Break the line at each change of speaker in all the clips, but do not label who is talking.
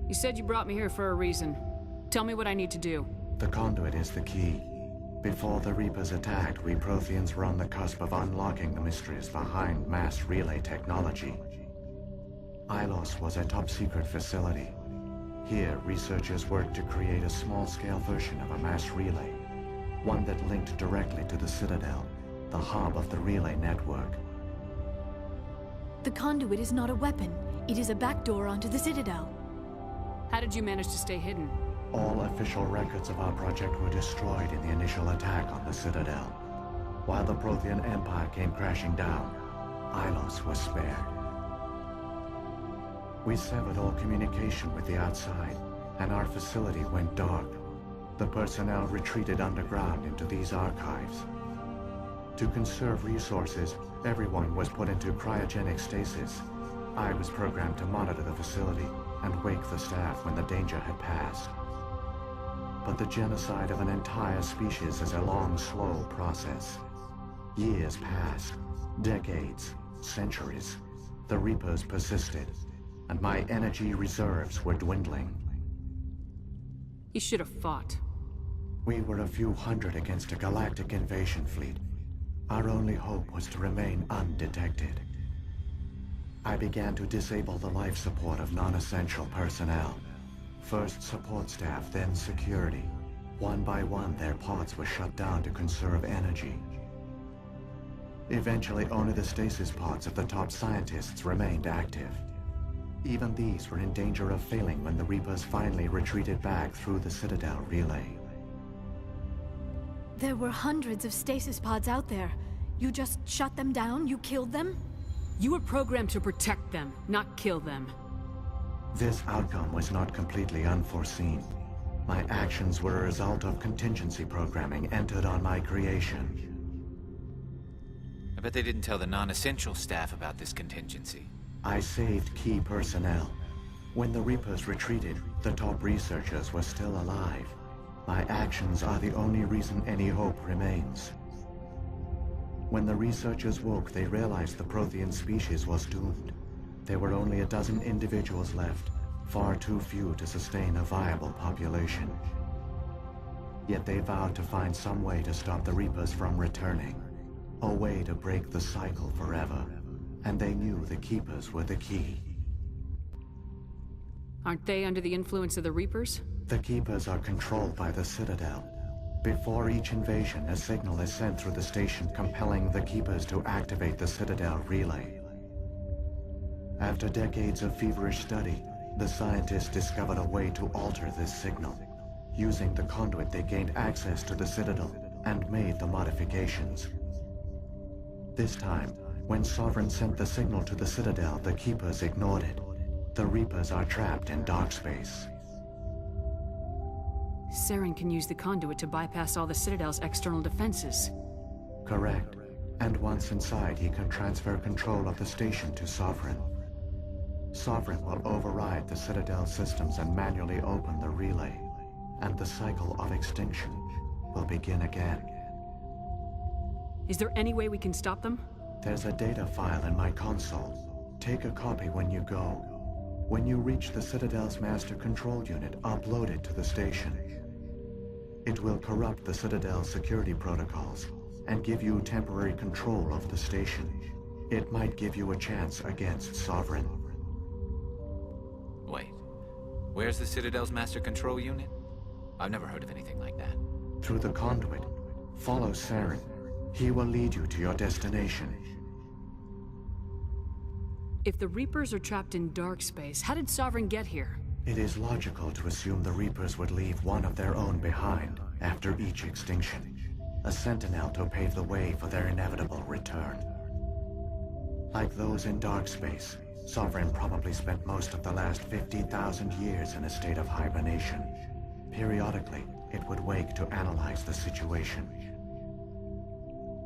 You said you brought me here for a reason. Tell me what I need to do.
The conduit is the key. Before the Reapers attacked, we Protheans were on the cusp of unlocking the mysteries behind mass relay technology. Ilos was a top-secret facility. Here, researchers worked to create a small-scale version of a mass relay, one that linked directly to the Citadel, the hub of the relay network.
The conduit is not a weapon. It is a backdoor onto the Citadel.
How did you manage to stay hidden?
All official records of our project were destroyed in the initial attack on the Citadel. While the Prothean Empire came crashing down, Ilos was spared. We severed all communication with the outside, and our facility went dark. The personnel retreated underground into these archives. To conserve resources, everyone was put into cryogenic stasis. I was programmed to monitor the facility and wake the staff when the danger had passed. But the genocide of an entire species is a long, slow process. Years passed, decades, centuries. The Reapers persisted, and my energy reserves were dwindling.
You should have fought.
We were a few hundred against a galactic invasion fleet. Our only hope was to remain undetected. I began to disable the life support of non-essential personnel. First support staff, then security. One by one, their pods were shut down to conserve energy. Eventually, only the stasis pods of the top scientists remained active. Even these were in danger of failing when the Reapers finally retreated back through the Citadel relay.
There were hundreds of stasis pods out there. You just shut them down? You killed them?
You were programmed to protect them, not kill them.
This outcome was not completely unforeseen. My actions were a result of contingency programming entered on my creation.
I bet they didn't tell the non-essential staff about this contingency.
I saved key personnel. When the Reapers retreated, the top researchers were still alive. My actions are the only reason any hope remains. When the researchers woke, they realized the Prothean species was doomed. There were only a dozen individuals left, far too few to sustain a viable population. Yet they vowed to find some way to stop the Reapers from returning, a way to break the cycle forever. And they knew the Keepers were the key.
Aren't they under the influence of the Reapers?
The Keepers are controlled by the Citadel. Before each invasion, a signal is sent through the station compelling the Keepers to activate the Citadel relay. After decades of feverish study, the scientists discovered a way to alter this signal. Using the conduit, they gained access to the Citadel and made the modifications. This time, when Sovereign sent the signal to the Citadel, the Keepers ignored it. The Reapers are trapped in dark space.
Saren can use the conduit to bypass all the Citadel's external defenses.
Correct. And once inside, he can transfer control of the station to Sovereign. Sovereign will override the Citadel systems and manually open the relay. And the cycle of extinction will begin again.
Is there any way we can stop them?
There's a data file in my console. Take a copy when you go. When you reach the Citadel's master control unit, upload it to the station. It will corrupt the Citadel's security protocols and give you temporary control of the station. It might give you a chance against Sovereign.
Wait, where's the Citadel's master control unit? I've never heard of anything like that.
Through the conduit, follow Saren. He will lead you to your destination.
If the Reapers are trapped in dark space, how did Sovereign get here?
It is logical to assume the Reapers would leave one of their own behind after each extinction. A sentinel to pave the way for their inevitable return. Like those in dark space, Sovereign probably spent most of the last 50,000 years in a state of hibernation. Periodically, it would wake to analyze the situation.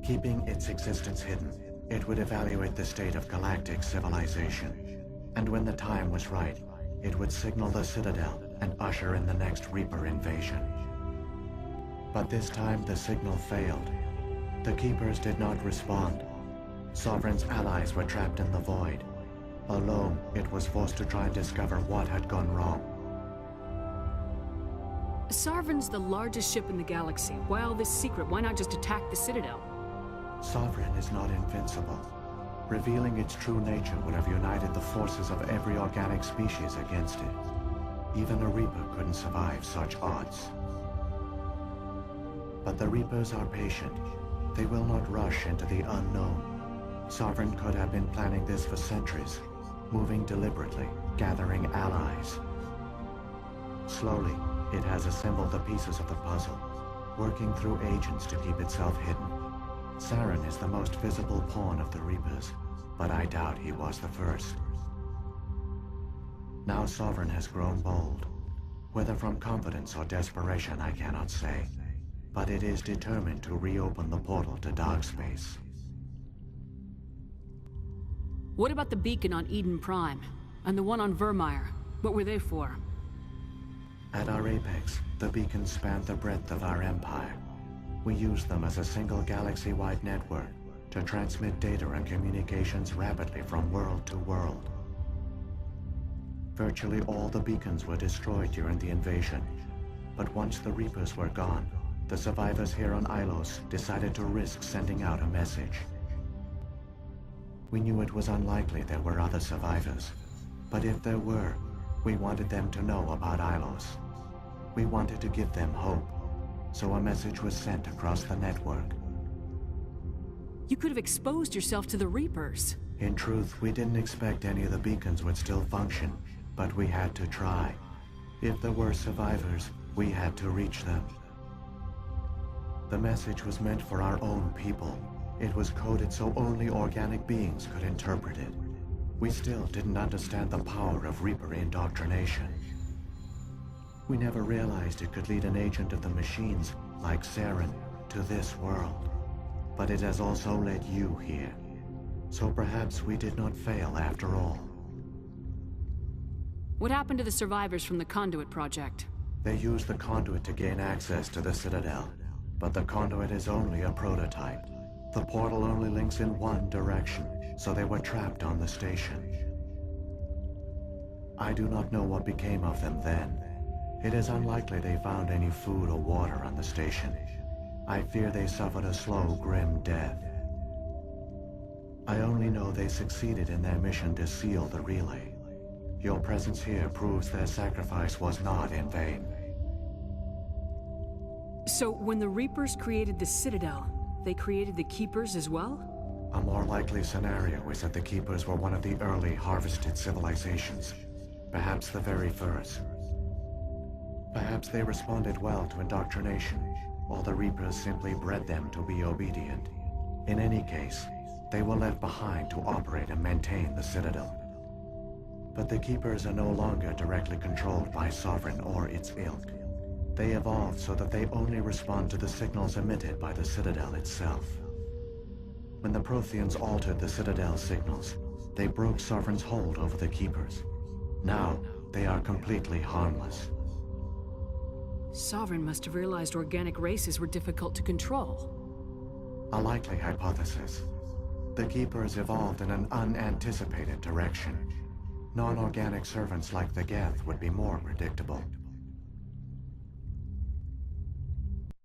Keeping its existence hidden, it would evaluate the state of galactic civilization. And when the time was right, it would signal the Citadel and usher in the next Reaper invasion. But this time the signal failed. The Keepers did not respond. Sovereign's allies were trapped in the void. Alone, it was forced to try and discover what had gone wrong.
Sovereign's the largest ship in the galaxy. Why all this secret? Why not just attack the Citadel?
Sovereign is not invincible. Revealing its true nature would have united the forces of every organic species against it. Even a Reaper couldn't survive such odds. But the Reapers are patient. They will not rush into the unknown. Sovereign could have been planning this for centuries, moving deliberately, gathering allies. Slowly, it has assembled the pieces of the puzzle, working through agents to keep itself hidden. Saren is the most visible pawn of the Reapers, but I doubt he was the first. Now Sovereign has grown bold. Whether from confidence or desperation, I cannot say. But it is determined to reopen the portal to dark space.
What about the beacon on Eden Prime? And the one on Vermeer? What were they for?
At our apex, the beacons spanned the breadth of our empire. We used them as a single galaxy-wide network to transmit data and communications rapidly from world to world. Virtually all the beacons were destroyed during the invasion, but once the Reapers were gone, the survivors here on Ilos decided to risk sending out a message. We knew it was unlikely there were other survivors, but if there were, we wanted them to know about Ilos. We wanted to give them hope, so a message was sent across the network.
You could have exposed yourself to the Reapers.
In truth, we didn't expect any of the beacons would still function, but we had to try. If there were survivors, we had to reach them. The message was meant for our own people. It was coded so only organic beings could interpret it. We still didn't understand the power of Reaper indoctrination. We never realized it could lead an agent of the machines, like Saren, to this world. But it has also led you here. So perhaps we did not fail after all.
What happened to the survivors from the Conduit project?
They used the conduit to gain access to the Citadel, but the conduit is only a prototype. The portal only links in one direction, so they were trapped on the station. I do not know what became of them then. It is unlikely they found any food or water on the station. I fear they suffered a slow, grim death. I only know they succeeded in their mission to seal the relay. Your presence here proves their sacrifice was not in vain.
So, when the Reapers created the Citadel, they created the Keepers as well?
A more likely scenario is that the Keepers were one of the early harvested civilizations. Perhaps the very first. Perhaps they responded well to indoctrination, or the Reapers simply bred them to be obedient. In any case, they were left behind to operate and maintain the Citadel. But the Keepers are no longer directly controlled by Sovereign or its ilk. They evolved so that they only respond to the signals emitted by the Citadel itself. When the Protheans altered the Citadel's signals, they broke Sovereign's hold over the Keepers. Now, they are completely harmless.
Sovereign must have realized organic races were difficult to control.
A likely hypothesis. The Keepers evolved in an unanticipated direction. Non-organic servants like the Geth would be more predictable.